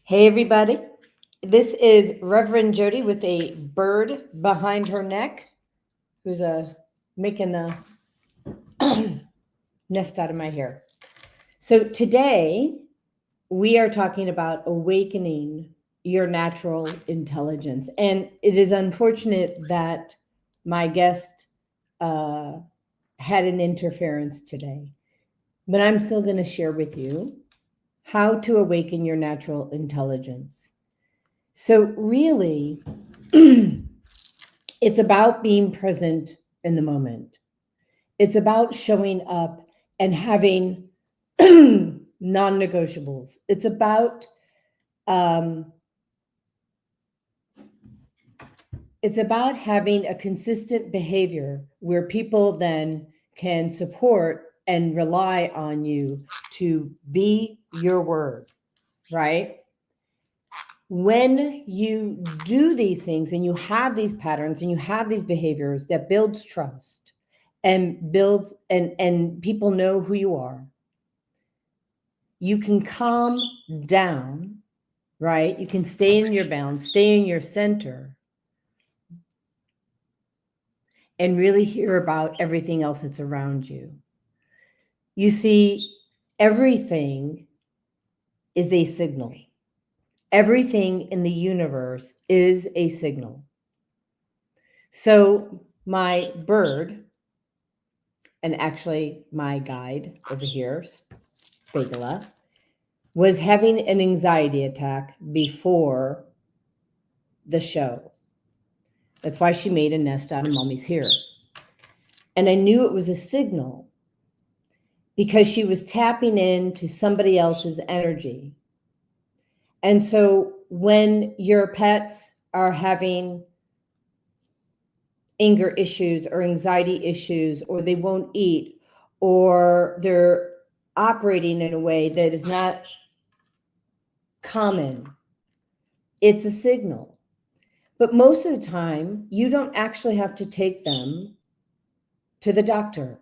Hey, everybody. This is Reverend Jodi with a bird behind her neck who's making a nest out of my hair. So today we are talking about awakening your natural intelligence. And it is unfortunate that my guest had an interference today, but I'm still going to share with you how to awaken your natural intelligence. So really, it's about being present in the moment. It's about showing up and having non-negotiables. It's about having a consistent behavior where people then can support and rely on you to be your word, right? When you do these things and you have these patterns and you have these behaviors that builds trust and builds and people know who you are, you can calm down, right? You can stay in your balance, stay in your center, and really hear about everything else that's around you. You see, everything is a signal. Everything in the universe is a signal. So my bird, and actually my guide over here, Spagula, was having an anxiety attack before the show. That's why she made a nest out of Mommy's hair. And I knew it was a signal because she was tapping into somebody else's energy. And so when your pets are having anger issues or anxiety issues, or they won't eat, or they're operating in a way that is not common, it's a signal. But most of the time, you don't actually have to take them to the doctor.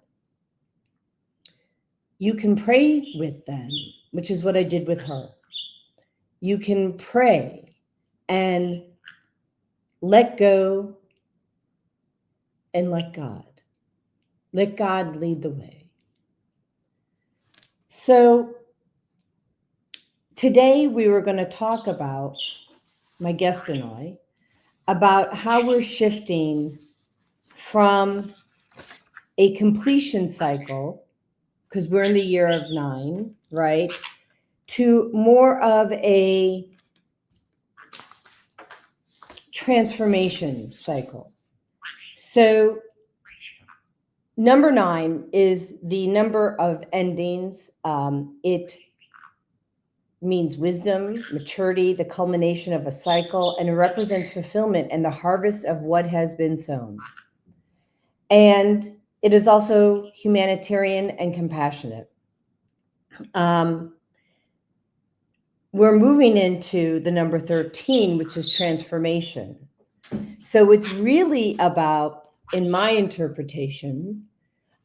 You can pray with them, which is what I did with her. You can pray and let go and let God. Let God lead the way. So today we were going to talk about, my guest and I, about how we're shifting from a completion cycle, because we're in the year of 9, right, to more of a transformation cycle. So number 9 is the number of endings. It means wisdom, maturity, the culmination of a cycle, and it represents fulfillment and the harvest of what has been sown. And it is also humanitarian and compassionate. We're moving into the number 13, which is transformation. So it's really about, in my interpretation,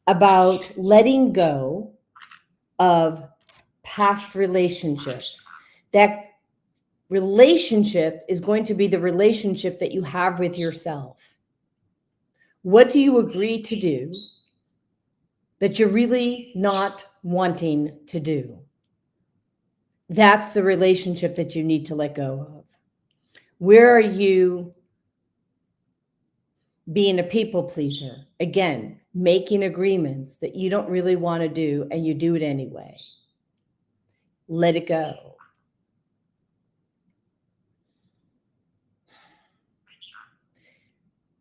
about letting go of past relationships. That relationship is going to be the relationship that you have with yourself. What do you agree to do that you're really not wanting to do? That's the relationship that you need to let go of. Where are you being a people pleaser? Again, making agreements that you don't really want to do and you do it anyway. Let it go.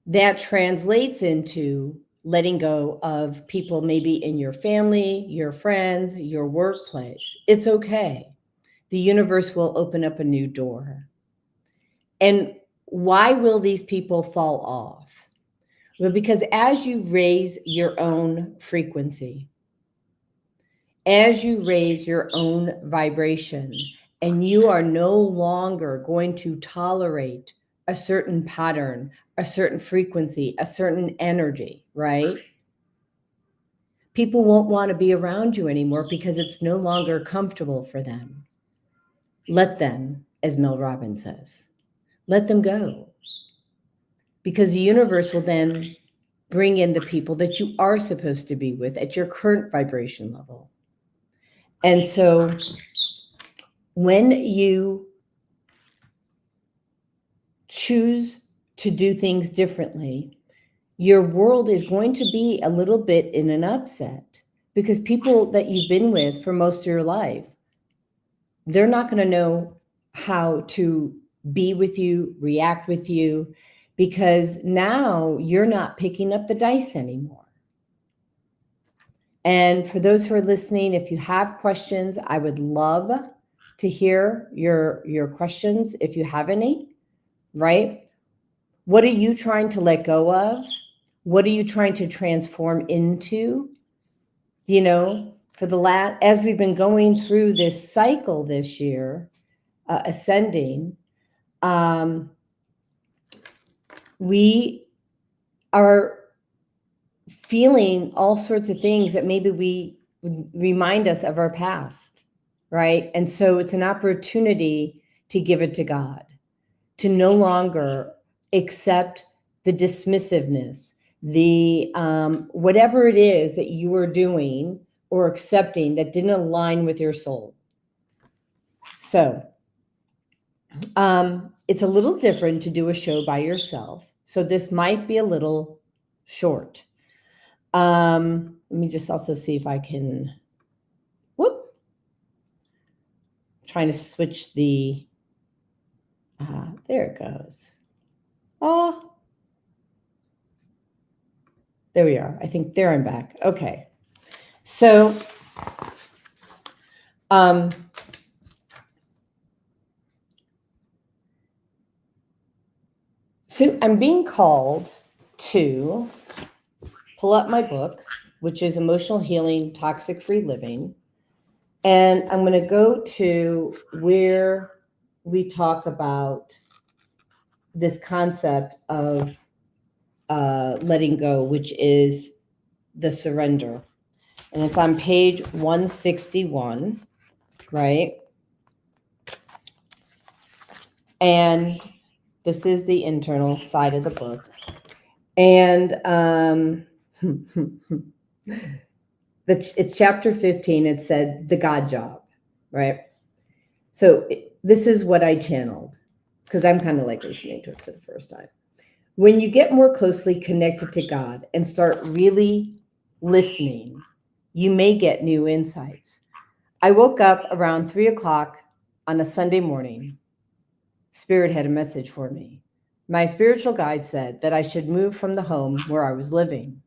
That translates into letting go of people maybe in your family, your friends, your workplace. It's okay. The universe will open up a new door. And why will these people fall off? Well, because as you raise your own frequency, as you raise your own vibration, and you are no longer going to tolerate a certain pattern, a certain frequency, a certain energy, right? People won't want to be around you anymore because it's no longer comfortable for them. Let them. as Mel Robbins says. Let them go. Because the universe will then bring in the people that you are supposed to be with at your current vibration level. And so when you choose to do things differently, your world is going to be a little bit in an upset, because people that you've been with for most of your life, they're not going to know how to be with you, react with you, because now you're not picking up the dice anymore. And for those who are listening, if you have questions, I would love to hear your questions if you have any, right? What are you trying to let go of? What are you trying to transform into? You know, for the last, as we've been going through this cycle this year, ascending, we are feeling all sorts of things that maybe we remind us of our past, right? And so it's an opportunity to give it to God, to no longer accept the dismissiveness, the whatever it is that you were doing or accepting that didn't align with your soul. So it's a little different to do a show by yourself. So this might be a little short. Let me just also see if I can, trying to switch the, there it goes. Oh, there we are. I think there I'm back. Okay. So, so I'm being called to pull up my book, which is Emotional Healing, Toxic-Free Living. And I'm going to go to where we talk about this concept of letting go, which is the surrender. And it's on page 161, right? And this is the internal side of the book. And it's chapter 15. It said the God job, right? So this is what I channeled, because I'm kind of like listening to it for the first time. When you get more closely connected to God and start really listening, you may get new insights. I woke up around 3 o'clock on a Sunday morning. Spirit had a message for me. My spiritual guide said that I should move from the home where I was living.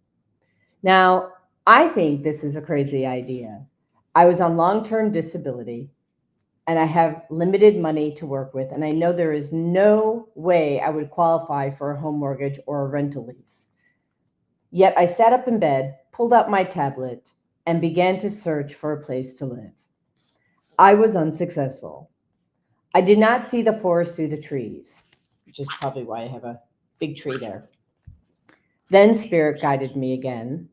Now, I think this is a crazy idea. I was on long-term disability, and I have limited money to work with, and I know there is no way I would qualify for a home mortgage or a rental lease. Yet I sat up in bed, pulled out my tablet, and began to search for a place to live. I was unsuccessful. I did not see the forest through the trees, which is probably why I have a big tree there. Then Spirit guided me again.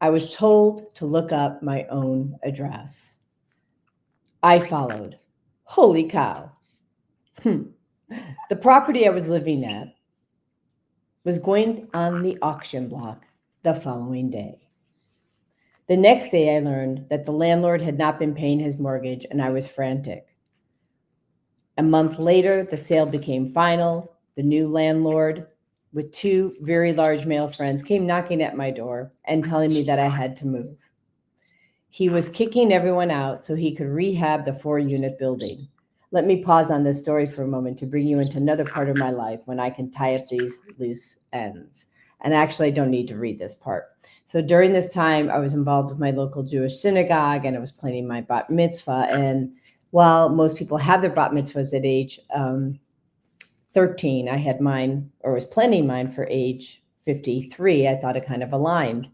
I was told to look up my own address. I followed. Holy cow. The property I was living at was going on the auction block the following day. The next day, I learned that the landlord had not been paying his mortgage, and I was frantic. A month later, the sale became final. The new landlord, with 2 very large male friends, came knocking at my door and telling me that I had to move. He was kicking everyone out so he could rehab the 4-unit building. Let me pause on this story for a moment to bring you into another part of my life when I can tie up these loose ends. And actually, I don't need to read this part. So during this time, I was involved with my local Jewish synagogue, and I was planning my bat mitzvah. And while most people have their bat mitzvahs at age 13, I had mine, or was planning mine for age 53. I thought it kind of aligned.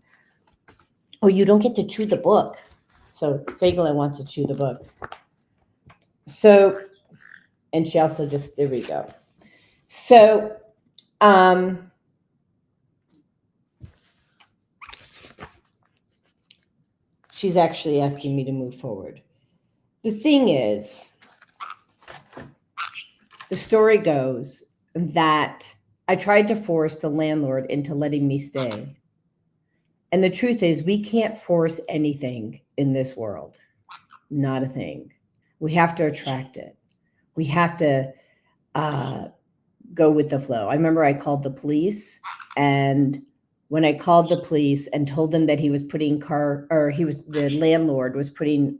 Oh, you don't get to chew the book. So Fagala wants to chew the book. So, and she also just, there we go. So, she's actually asking me to move forward. The thing is, the story goes that I tried to force the landlord into letting me stay. And the truth is, we can't force anything in this world. Not a thing. We have to attract it. We have to go with the flow. I remember I called the police, and when I called the police and told them that the landlord was putting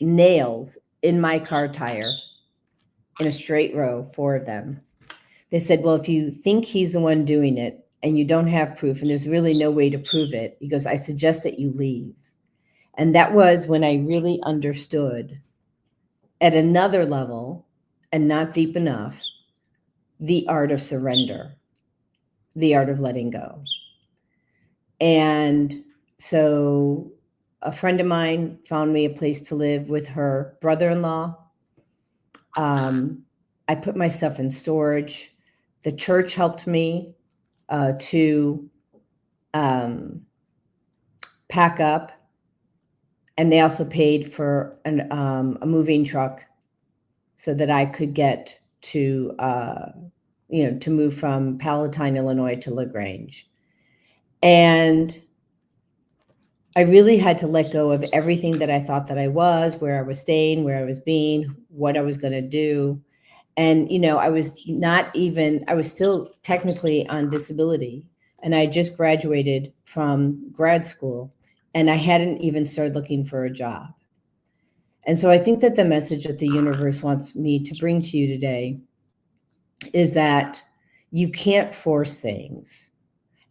nails in my car tire in a straight row, 4 of them. They said, well, if you think he's the one doing it and you don't have proof and there's really no way to prove it, he goes, I suggest that you leave. And that was when I really understood at another level, and not deep enough, the art of surrender, the art of letting go. And so a friend of mine found me a place to live with her brother-in-law. I put my stuff in storage. The church helped me to pack up, and they also paid for a moving truck so that I could get to to move from Palatine, Illinois to LaGrange. And I really had to let go of everything that I thought that I was, where I was staying, where I was being, what I was going to do. And, I was still technically on disability, and I just graduated from grad school, and I hadn't even started looking for a job. And so I think that the message that the universe wants me to bring to you today is that you can't force things.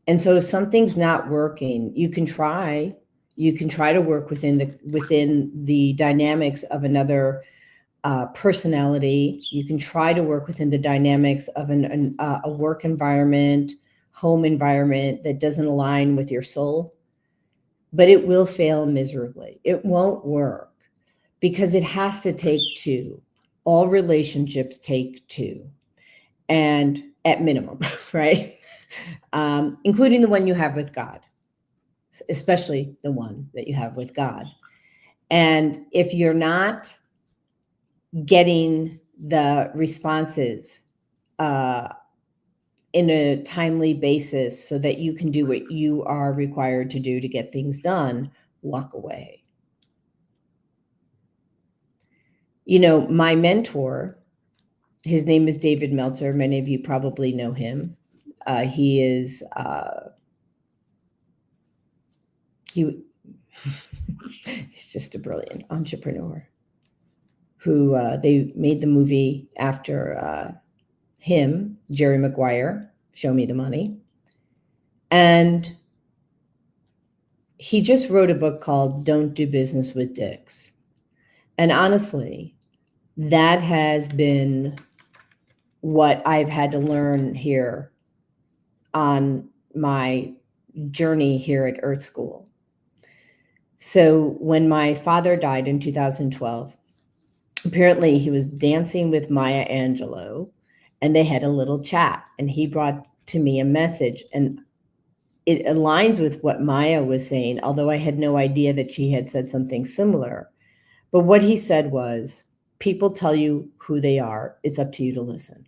And so if something's not working, you can try to work within the dynamics of another personality. You can try to work within the dynamics of a work environment, home environment that doesn't align with your soul, but it will fail miserably. It won't work because it has to take 2. All relationships take 2, and at minimum, right? Including the one you have with God, especially the one that you have with God. And if you're not getting the responses in a timely basis so that you can do what you are required to do to get things done, walk away. My mentor, his name is David Meltzer. Many of you probably know him. He is he's just a brilliant entrepreneur who they made the movie after him, Jerry Maguire, Show Me the Money. And he just wrote a book called Don't Do Business with Dicks. And honestly, that has been what I've had to learn here on my journey here at Earth School. So when my father died in 2012, apparently he was dancing with Maya Angelou, and they had a little chat, and he brought to me a message, and it aligns with what Maya was saying, although I had no idea that she had said something similar. But what he said was, people tell you who they are. It's up to you to listen.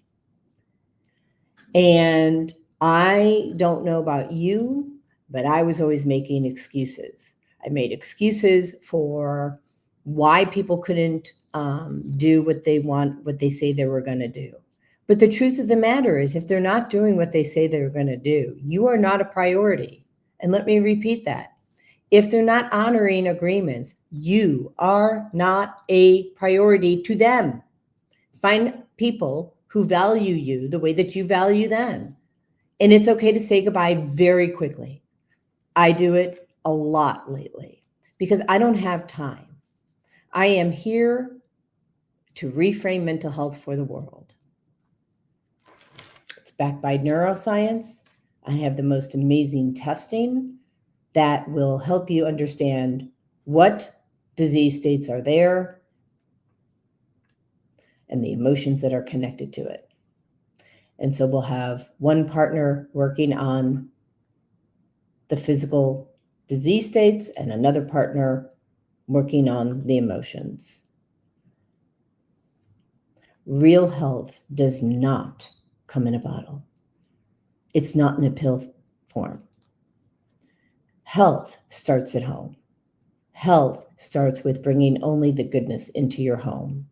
And I don't know about you, but I was always making excuses. I made excuses for why people couldn't do what they say they were going to do. But the truth of the matter is, if they're not doing what they say they're going to do, you are not a priority. And let me repeat that. If they're not honoring agreements, you are not a priority to them. Find people who value you the way that you value them. And it's okay to say goodbye very quickly. I do it a lot lately because I don't have time. I am here to reframe mental health for the world. It's backed by neuroscience. I have the most amazing testing that will help you understand what disease states are there and the emotions that are connected to it. And so we'll have one partner working on the physical disease states and another partner working on the emotions. Real health does not come in a bottle. It's not in a pill form. Health starts at home. Health starts with bringing only the goodness into your home.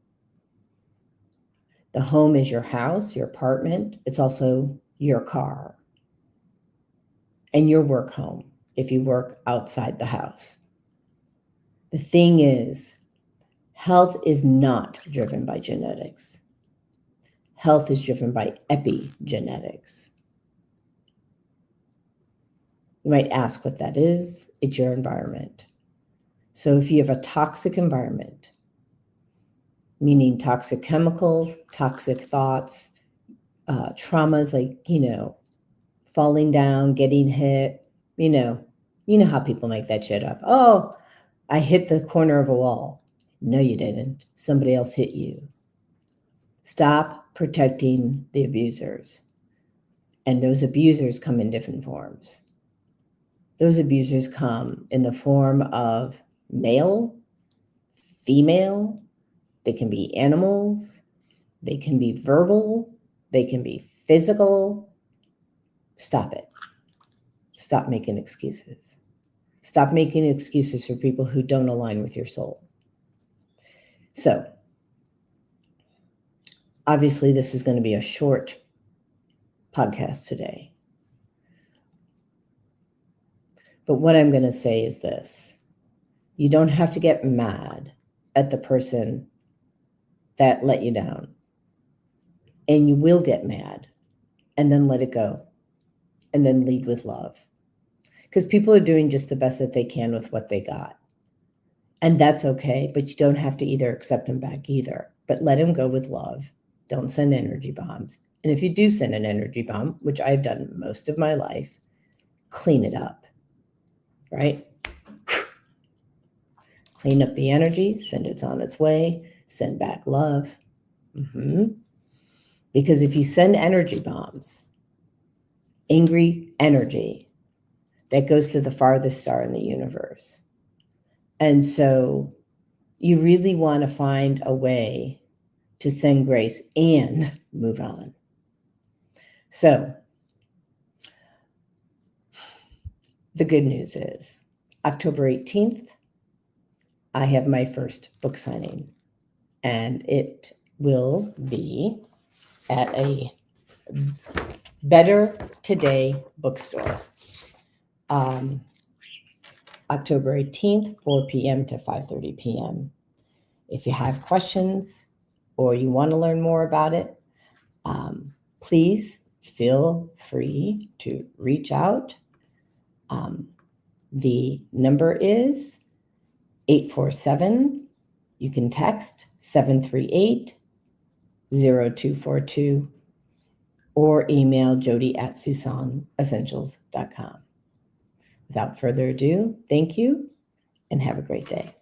The home is your house, your apartment. It's also your car and your work home if you work outside the house. The thing is, health is not driven by genetics. Health is driven by epigenetics. You might ask what that is. It's your environment. So if you have a toxic environment, meaning toxic chemicals, toxic thoughts, traumas like, falling down, getting hit, you know how people make that shit up. Oh, I hit the corner of a wall. No, you didn't. Somebody else hit you. Stop protecting the abusers. And those abusers come in different forms. Those abusers come in the form of male, female. They can be animals. They can be verbal. They can be physical. Stop it. Stop making excuses. Stop making excuses for people who don't align with your soul. So, obviously, this is going to be a short podcast today. But what I'm going to say is this. You don't have to get mad at the person that let you down. And you will get mad and then let it go and then lead with love. Because people are doing just the best that they can with what they got. And that's okay, but you don't have to either accept them back either. But let them go with love. Don't send energy bombs. And if you do send an energy bomb, which I've done most of my life, clean it up, right? Clean up the energy, send it on its way, send back love. Because if you send energy bombs, angry energy, that goes to the farthest star in the universe. And so you really want to find a way to send grace and move on. So the good news is October 18th, I have my first book signing, and it will be at a Better Today bookstore. October 18th, 4 p.m. to 5:30 p.m. If you have questions or you want to learn more about it, please feel free to reach out. The number is 847. You can text 738-0242 or email Jodi@SusonEssentials.com. Without further ado, thank you and have a great day.